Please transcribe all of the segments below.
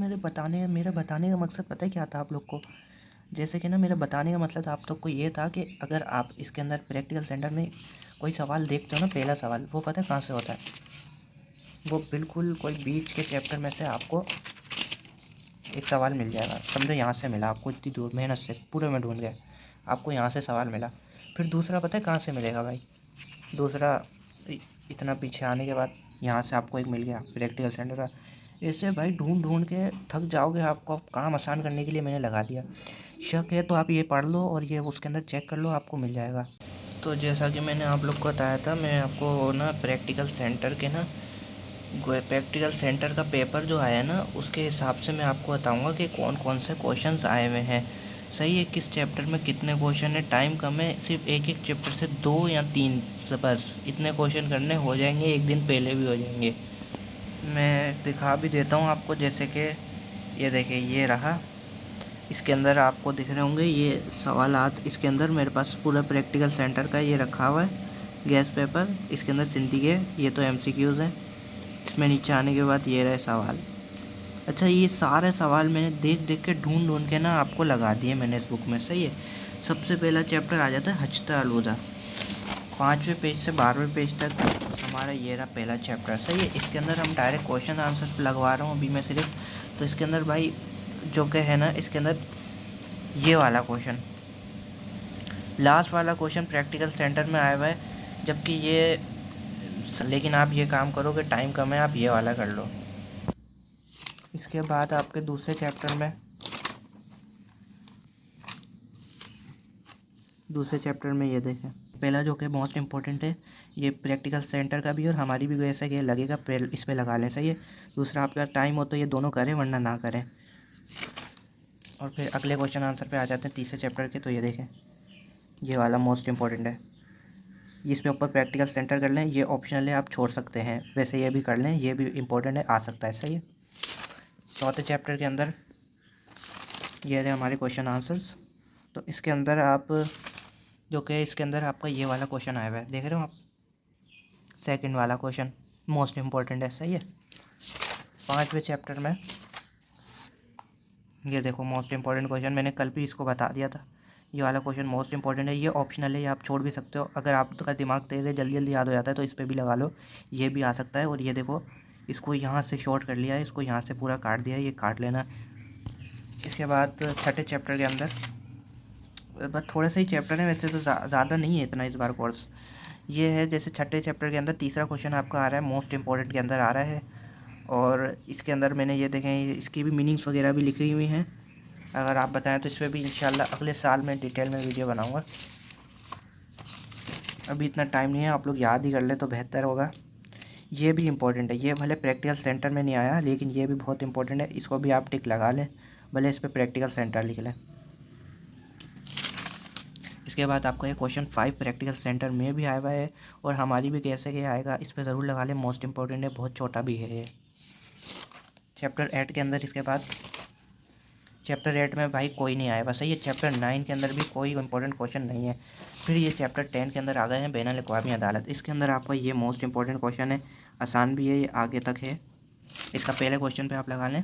मेरा बताने का मकसद पता है क्या था आप लोग को? जैसे कि ना मेरा बताने का मतलब आप लोग को ये था कि अगर आप इसके अंदर प्रैक्टिकल सेंटर में कोई सवाल देखते हो ना, पहला सवाल वो पता है कहाँ से होता है? वो बिल्कुल कोई बीच के चैप्टर में से आपको एक सवाल मिल जाएगा। समझो यहाँ से मिला आपको, इतनी दूर मेहनत से पूरे में ढूंढ गए, आपको यहाँ से सवाल मिला। फिर दूसरा पता है कहाँ से मिलेगा भाई? दूसरा इतना पीछे आने के बाद यहाँ से आपको एक मिल गया प्रैक्टिकल सेंटर का। ऐसे भाई ढूंढ ढूंढ के थक जाओगे। आपको काम आसान करने के लिए मैंने लगा दिया। शक है तो आप ये पढ़ लो और ये उसके अंदर चेक कर लो, आपको मिल जाएगा। तो जैसा कि मैंने आप लोग को बताया था, मैं आपको ना प्रैक्टिकल सेंटर का पेपर जो आया ना, उसके हिसाब से मैं आपको बताऊंगा कि कौन कौन से क्वेश्चंस आए हुए हैं। सही है, किस चैप्टर में कितने क्वेश्चन है। टाइम कम है, सिर्फ एक एक चैप्टर से 2 या 3 से बस इतने क्वेश्चन करने हो जाएंगे, एक दिन पहले भी हो जाएंगे। मैं दिखा भी देता हूँ आपको, जैसे कि ये देखिए, ये रहा। इसके अंदर आपको दिख रहे होंगे ये सवालात। इसके अंदर मेरे पास पूरा प्रैक्टिकल सेंटर का ये रखा हुआ है, गैस पेपर। इसके अंदर सिंधी के ये तो MCQs हैं। इसमें नीचे आने के बाद ये रहे सवाल। अच्छा, ये सारे सवाल मैंने देख देख के ढूंढ ढूंढ के ना आपको लगा दिए मैंने इस बुक में। सही है। सबसे पहला चैप्टर आ जाता है हजता अलूदा, 5वें पेज से 12वें पेज तक हमारा ये रहा पहला चैप्टर। सही है। इसके अंदर हम डायरेक्ट क्वेश्चन आंसर लगवा रहा हूँ अभी मैं सिर्फ। तो इसके अंदर भाई जो कि है ना, इसके अंदर ये वाला क्वेश्चन, लास्ट वाला क्वेश्चन प्रैक्टिकल सेंटर में आया हुआ है, जबकि ये, लेकिन आप ये काम करोगे, टाइम कम है, आप ये वाला कर लो। इसके बाद आपके दूसरे चैप्टर में ये देखें, पहला जो कि मोस्ट इम्पोर्टेंट है, ये प्रैक्टिकल सेंटर का भी और हमारी भी वैसे कि लगेगा, इस पर लगा लें। सही है। दूसरा, आपके पास टाइम हो तो ये दोनों करें, वरना ना करें। और फिर अगले क्वेश्चन आंसर पे आ जाते हैं तीसरे चैप्टर के। तो ये देखें, ये वाला मोस्ट इम्पोर्टेंट है। इसके ऊपर प्रैक्टिकल सेंटर कर लें, ये ऑप्शनल है, आप छोड़ सकते हैं। वैसे ये भी कर लें, ये भी इम्पोर्टेंट है, आ सकता है। सही है। चौथे चैप्टर के अंदर ये रहे हमारे क्वेश्चन आंसर्स। तो इसके अंदर आप जो कि इसके अंदर आपका ये वाला क्वेश्चन आया हुआ है, देख रहे हो आप, सेकंड वाला क्वेश्चन मोस्ट इम्पोर्टेंट है। सही है। 5वें चैप्टर में ये देखो, मोस्ट इम्पोर्टेंट क्वेश्चन, मैंने कल भी इसको बता दिया था। ये वाला क्वेश्चन मोस्ट इम्पोर्टेंट है, ये ऑप्शनल है, ये आप छोड़ भी सकते हो। अगर आपका दिमाग तेज़ है, जल्दी जल्दी याद हो जाता है, तो इस पर भी लगा लो, ये भी आ सकता है। और ये देखो, इसको यहाँ से शॉर्ट कर लिया है, इसको यहाँ से पूरा काट दिया है, ये काट लेना। इसके बाद छठे चैप्टर के अंदर बस थोड़े से ही चैप्टर हैं वैसे, तो ज़्यादा नहीं है इतना इस बार कोर्स। ये है, जैसे छठे चैप्टर के अंदर तीसरा क्वेश्चन आपका आ रहा है, मोस्ट इम्पोर्टेंट के अंदर आ रहा है। और इसके अंदर मैंने ये देखें, इसकी भी मीनिंग्स वगैरह भी लिखी हुई हैं। अगर आप बताएं तो इस पर भी इंशाल्लाह अगले साल में डिटेल में वीडियो बनाऊंगा। अभी इतना टाइम नहीं है, आप लोग याद ही कर लें तो बेहतर होगा। ये भी इम्पोर्टेंट है, ये भले प्रैक्टिकल सेंटर में नहीं आया, लेकिन ये भी बहुत इंपॉर्टेंट है, इसको भी आप टिक लगा लें, भले इस पर प्रैक्टिकल सेंटर लिख लें। इसके बाद आपका ये क्वेश्चन 5 प्रैक्टिकल सेंटर में भी आया हुआ है, और हमारी भी कैसे क्या आएगा, इस पर ज़रूर लगा लें, मोस्ट इंपॉर्टेंट है, बहुत छोटा भी है ये। चैप्टर 8 के अंदर, इसके बाद चैप्टर 8 में भाई कोई नहीं आया बस। सही है। चैप्टर 9 के अंदर भी कोई इंपॉर्टेंट क्वेश्चन नहीं है। फिर ये चैप्टर 10 के अंदर आ गए हैं बैनुल अक़वामी अदालत। इसके अंदर आपका ये मोस्ट इंपॉर्टेंट क्वेश्चन है, आसान भी है, ये आगे तक है। इसका पहले क्वेश्चन पे आप लगा लें,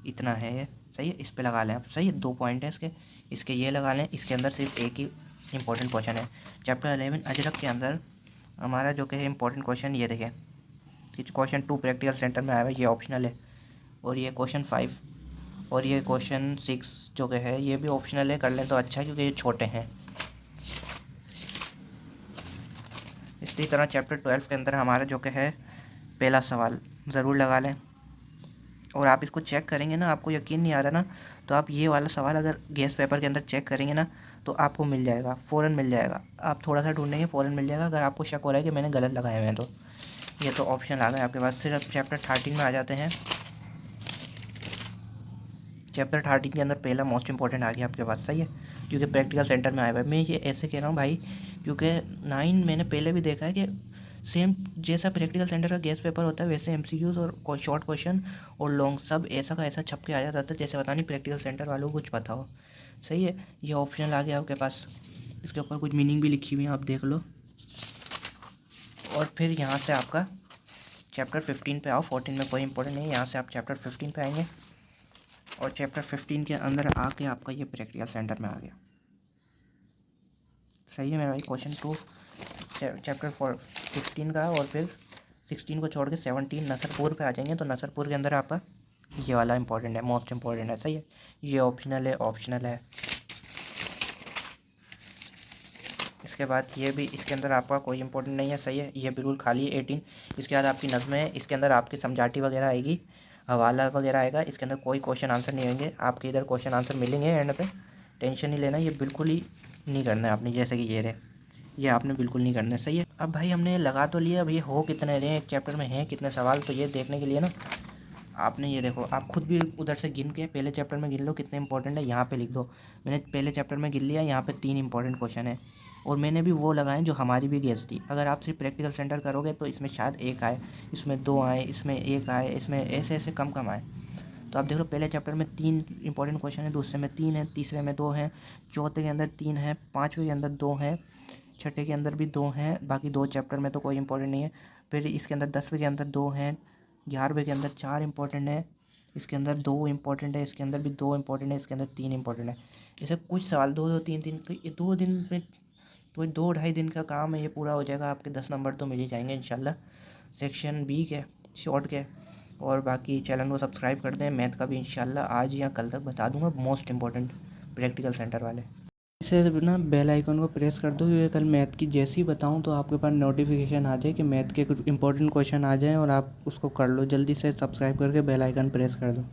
इतना है ये। सही है। इस पे लगा लें आप। सही है। 2 पॉइंट है इसके ये लगा लें। इसके अंदर सिर्फ एक ही इंपॉर्टेंट क्वेश्चन है। चैप्टर 11 अजरक के अंदर हमारा जो कि है इंपॉर्टेंट क्वेश्चन, ये देखें, क्वेश्चन 2 प्रैक्टिकल सेंटर में आया हुआ है, ये ऑप्शनल है। और ये क्वेश्चन 5 और ये क्वेश्चन 6 जो कि है, ये भी ऑप्शनल है, कर लें तो अच्छा है, क्योंकि ये छोटे हैं। इसी तरह चैप्टर 12 के अंदर हमारा जो कि है पहला सवाल ज़रूर लगा लें। और आप इसको चेक करेंगे ना, आपको यकीन नहीं आ रहा ना, तो आप ये वाला सवाल अगर गैस पेपर के अंदर चेक करेंगे ना, तो आपको मिल जाएगा, फ़ौरन मिल जाएगा। आप थोड़ा सा ढूंढेंगे, फ़ौरन मिल जाएगा। अगर आपको शक हो रहा है कि मैंने गलत लगाए हुए हैं, तो ये तो ऑप्शन आ गए आपके पास। सिर्फ चैप्टर 13 में आ जाते हैं। चैप्टर 13 के अंदर पहला मोस्ट इंपॉर्टेंट आ गया आपके पास। सही है। क्योंकि प्रैक्टिकल सेंटर में आया हुआ है। मैं ये ऐसे कह रहा हूँ भाई, क्योंकि 9 मैंने पहले भी देखा है कि सेम जैसा प्रैक्टिकल सेंटर का गैस पेपर होता है, वैसे MCQs और शॉर्ट क्वेश्चन और लॉन्ग सब ऐसा का ऐसा छप के आ जाता था, जैसे पता नहीं प्रैक्टिकल सेंटर वालों को कुछ पता हो। सही है। ये ऑप्शनल आ गया आपके पास, इसके ऊपर कुछ मीनिंग भी लिखी हुई है, आप देख लो। और फिर यहाँ से आपका चैप्टर 15 पे आओ, 14 में कोई इंपॉर्टेंट नहीं है। यहाँ से आप चैप्टर 15 पे आएंगे और चैप्टर 15 के अंदर आके आपका ये प्रैक्टिकल सेंटर में आ गया। सही है मेरा भाई। क्वेश्चन 2 चैप्टर 15 का, और फिर 16 को छोड़ के 17 नसरपुर पे आ जाएंगे। तो नसरपुर के अंदर आपका ये वाला इंपॉर्टेंट है, मोस्ट इंपॉर्टेंट है। सही है, ये ऑप्शनल है, ऑप्शनल है। इसके बाद ये भी, इसके अंदर आपका कोई इंपॉर्टेंट नहीं है। सही है, ये बिल्कुल खाली है 18। इसके बाद आपकी नज़में है, इसके अंदर आपकी समझाटी वगैरह आएगी, हवाला वगैरह आएगा। इसके अंदर कोई क्वेश्चन आंसर नहीं होंगे आपके, इधर क्वेश्चन आंसर मिलेंगे एंड पे, टेंशन नहीं लेना। ये बिल्कुल ही नहीं करना है आपने, जैसे कि ये रहे, ये आपने बिल्कुल नहीं करना है। सही है। अब भाई हमने लगा तो लिया, अब ये हो कितने रहे हैं एक चैप्टर में, हैं कितने सवाल, तो ये देखने के लिए ना आपने ये देखो, आप खुद भी उधर से गिन के पहले चैप्टर में गिन लो कितने इंपॉर्टेंट है, यहाँ पे लिख दो। मैंने पहले चैप्टर में गिन लिया, यहाँ पे 3 इंपॉर्टेंट क्वेश्चन है, और मैंने भी वो लगाए जो हमारी भी गेस थी। अगर आप सिर्फ प्रैक्टिकल सेंटर करोगे तो इसमें शायद 1 आए, इसमें 2 आए, इसमें 1 आए, इसमें ऐसे ऐसे कम कम आए। तो आप देख लो, पहले चैप्टर में 3 इंपॉर्टेंट क्वेश्चन है, दूसरे में 3 है, तीसरे में 2 है, चौथे के अंदर 3 है, पाँचवें के अंदर 2 है, छठे के अंदर भी 2 हैं, बाकी 2 चैप्टर में तो कोई इंपॉर्टेंट नहीं है। फिर इसके अंदर 10वें के अंदर 2 हैं, 11वें के अंदर 4 इंपॉर्टेंट है, इसके अंदर 2 इंपॉर्टेंट है, इसके अंदर भी 2 इंपॉर्टेंट है, इसके अंदर 3 इंपॉर्टेंट है। जैसे कुछ सवाल 2-2 3-3, तो ये 2 दिन में, तो 2-2.5 दिन का काम है, ये पूरा हो जाएगा। आपके 10 नंबर तो मिल ही जाएंगे इंशाल्लाह सेक्शन बी के, शॉर्ट के। और बाकी चैनल को सब्सक्राइब कर दें। मैथ का भी इंशाल्लाह आज या कल तक बता दूंगा, मोस्ट इंपॉर्टेंट प्रैक्टिकल सेंटर वाले। इसे ना बेल आइकन को प्रेस कर दो, क्योंकि कल मैथ की जैसे ही बताऊं तो आपके पास नोटिफिकेशन आ जाए कि मैथ के कुछ इंपॉर्टेंट क्वेश्चन आ जाएं और आप उसको कर लो। जल्दी से सब्सक्राइब करके बेल आइकन प्रेस कर दो।